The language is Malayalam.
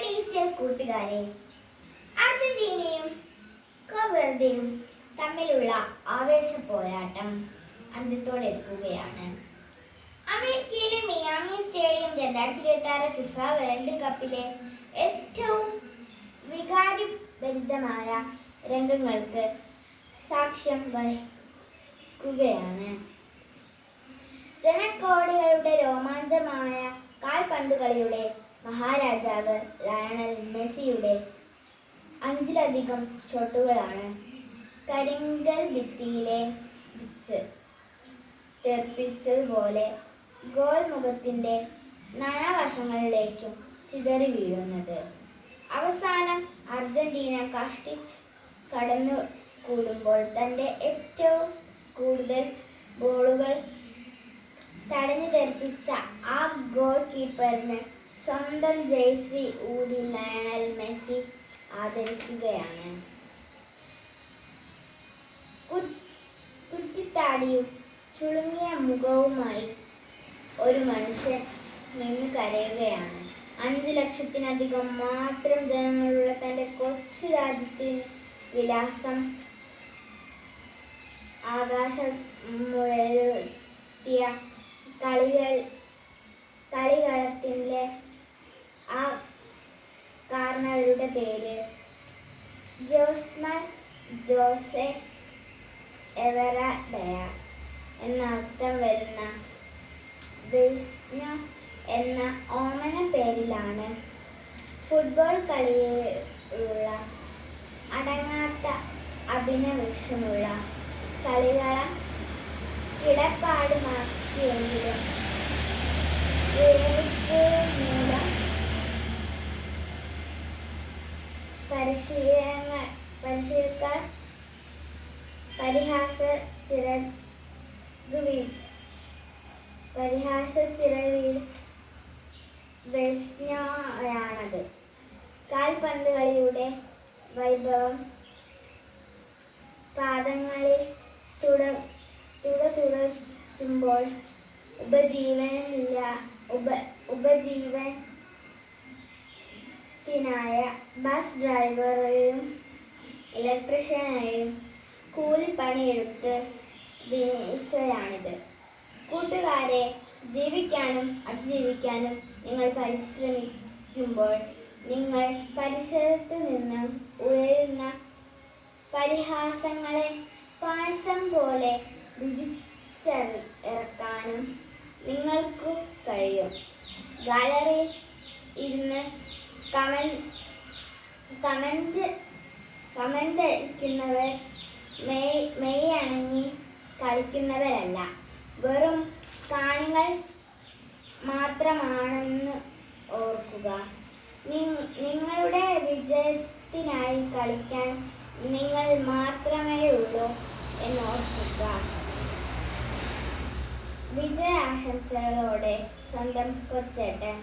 ഡിയർ കൂട്ടുകാരെ, അർജന്റീനയും കവറുടെയും തമ്മിലുള്ള ആവേശ പോരാട്ടം അന്ത്യത്തോടെടുക്കുകയാണ്. അമേരിക്കയിലെ മിയാമി സ്റ്റേഡിയം 2026 ഫിഫ വേൾഡ് കപ്പിലെ ഏറ്റവും വികാരഭരിതമായ രംഗങ്ങൾക്ക് സാക്ഷ്യം വഹിക്കുകയാണ്. ജനക്കോടികളുടെ രോമാഞ്ചമായ കാൽപന്തുകളിയുടെ മഹാരാജാവ് ലയണൽ മെസ്സിയുടെ 5ലധികം ഷോട്ടുകളാണ് കരിങ്കൽ ഭിത്തിയിലേക്ക് തെറിപ്പിച്ചതുപോലെ ഗോൾ മുഖത്തിന്റെ നാനാവശങ്ങളിലേക്കും ചിതറി വീഴുന്നത്. അവസാനം അർജന്റീന കഷ്ടിച്ച് കടന്നു കൂടുമ്പോൾ തന്റെ ഏറ്റവും കൂടുതൽ ബോളുകൾ തടഞ്ഞു തെറിപ്പിച്ച ആ ഗോൾ കീപ്പറിന് സ്വന്തം ജേഴ്സി ഊരി ലയണൽ മെസ്സി ആദരിക്കുകയാണ്. കുറ്റിത്താടിയും ചുളുങ്ങിയ മുഖവുമായി ഒരു മനുഷ്യൻ നിന്ന് കരയുകയാണ്. 5 ലക്ഷത്തിലധികം മാത്രം ജനങ്ങളുള്ള തന്റെ കൊച്ചു രാജ്യത്തിന് വിലാസം ആകാശമുയർത്തിയ കളികളത്തിലെ ആ കാരണവരുടെ പേര് ജോസ്മാൻ ജോസെ എവറ ഡയാസ് എന്നർത്ഥം വരുന്ന വെസ്നോ എന്ന ഓമന പേരിലാണ് ഫുട്ബോൾ കളിയിലുള്ള അടങ്ങാത്ത അഭിനിവേശമുള്ള കളികളം കിടപ്പാട് മാറ്റിയെങ്കിലും മൂലം പരിശീലകർ പരിഹാസ ചിറകിൽ വെസ്നോയാണത്. കാൽപന്ത് കളിയുടെ വൈഭവം പാദങ്ങളിൽ തുടരുമ്പോൾ ഉപജീവനത്തിനായ ബസ് ഡ്രൈവറെയും ഇലക്ട്രീഷ്യനെയും കൂലിപ്പണിയെടുത്ത് വീശുകയാണിത്. കൂട്ടുകാരെ, ജീവിക്കാനും അതിജീവിക്കാനും നിങ്ങൾ പരിശ്രമിക്കുമ്പോൾ നിങ്ങൾ പരിസരത്തു നിന്ന് ഉയരുന്ന പരിഹാസങ്ങളെ പായസം പോലെ രുചിച്ചിറക്കാനും നിങ്ങൾക്ക് കഴിയും. ഗാലറിയിൽ ഇരുന്ന് കമന്റ് അടിക്കുന്നവർ മെയ് അണങ്ങി കളിക്കുന്നവരല്ല, വെറും കാണികൾ മാത്രമാണെന്ന് ഓർക്കുക. നിങ്ങളുടെ വിജയത്തിനായി കളിക്കാൻ നിങ്ങൾ മാത്രമേ ഉള്ളൂ എന്നോർക്കുക. വിജയാശംസകളോടെ സ്വന്തം കൊച്ചേട്ടൻ.